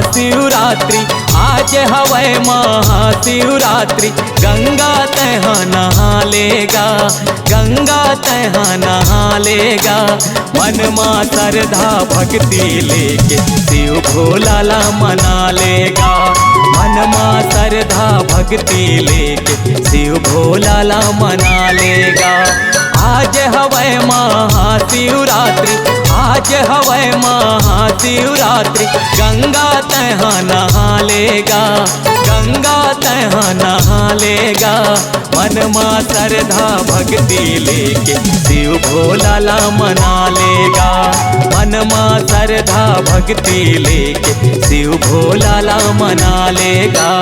महाशिवरात्रि, आज हवै महाशिवरात्रि। गंगा तैहा नहा लेगा, गंगा तैहा नहा लेगा। मन माँ श्रद्धा भक्ति लेके शिव भोला ला मना लेगा। मन माँ श्रद्धा भक्ति लेके शिव भोला ला मना लेगा। आज हवै महाशिवरात्रि, आज हवै महाशिवरात्रि। गंगा तैहा नहा लेगा, गंगा तैहा नहा लेगा। मन माँ श्रद्धा भक्ति लेके शिव भोला ला मना लेगा। मन माँ श्रद्धा भक्ति लेके शिव भोला ला मना लेगा।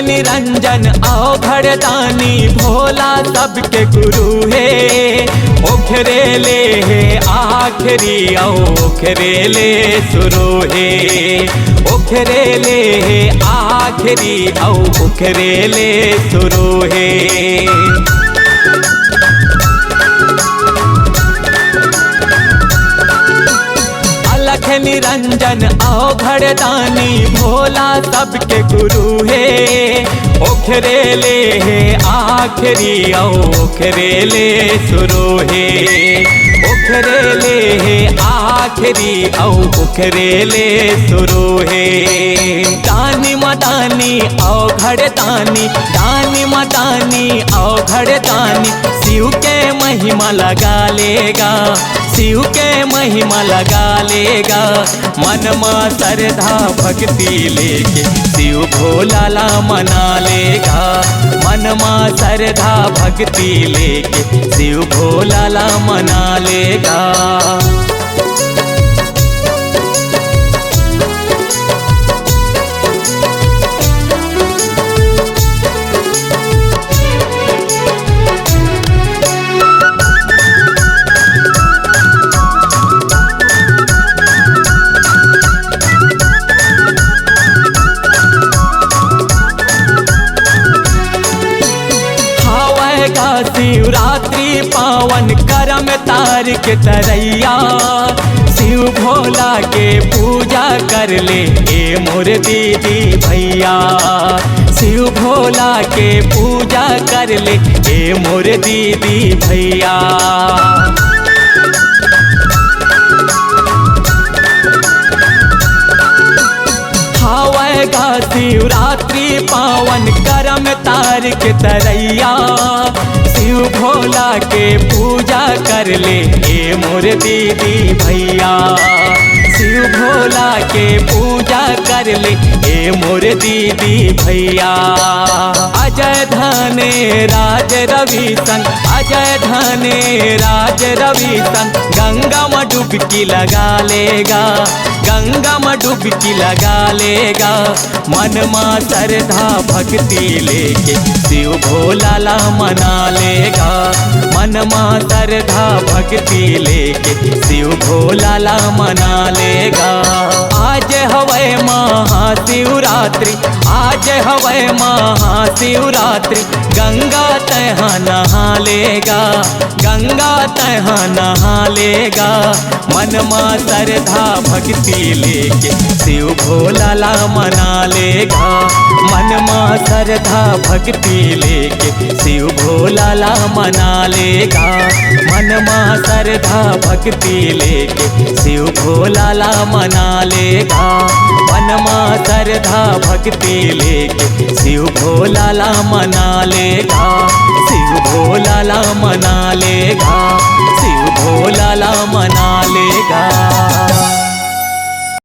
निरंजन अवघड़ दानी भोला सबके गुरु है। ओखरे ले है आखिरी ओखरे ले शुरू है। ओखरे ले है आखिरी ओखरे ले शुरू है। निरंजन अवघड़ दानी भोला सबके गुरु है। ओखरे ले है आखिरी ओखरे ले शुरू है। ओखरे ले है आखिरी ओखरे ले शुरू है। दानी मदानी अवघड़ दानी, दानी मदानी अवघड़ दानी। शिव के महिमा लगा लेगा, शिव के महिमा लगा लेगा। मन माँ श्रद्धा भक्ति लेके शिव भोला ला मना लेगा। मन माँ श्रद्धा भक्ति लेके शिव भोला ला मना लेगा। शिवरात्रि पावन करम तार के तरैया। शिव भोला के पूजा कर ले ए मोर दीदी भैया। शिव भोला के पूजा कर ले ए मोर दीदी भैया। आवेगा शिवरात्रि पावन करम तार के तरैया। शिव भोला के पूजा कर ले ए मोर दीदी भैया। शिव भोला के पूजा कर ले ए मोर दीदी भैया। अजय धने राज रवि संग, अजय धने राज रवि संग। गंगा में डुबकी लगा लेगा, गंगा में डुबकी लगा लेगा। मन माँ श्रद्धा भक्ति लेके शिव भोला ला मना लेगा। मन माँ श्रद्धा भक्ति लेके शिव भोला ला मना लेगा। आज हवै महाशिवरात्रि, आज हवै महाशिवरात्रि। गंगा तैहा नहा लेगा, गंगा तैहा नहा लेगा। मन माँ श्रद्धा भक्ति लेके शिव भोला ला मना लेगा। मन माँ श्रद्धा भक्ति लेके शिव भोला ला मना लेगा। मन माँ श्रद्धा भक्ति लेके शिव भोला ला मना लेगा। मन माँ श्रद्धा भक्ति लेके शिव भोला ला मना लेगा। शिव भोला ला मना लेगा, शिव भोला ला मना लेगा।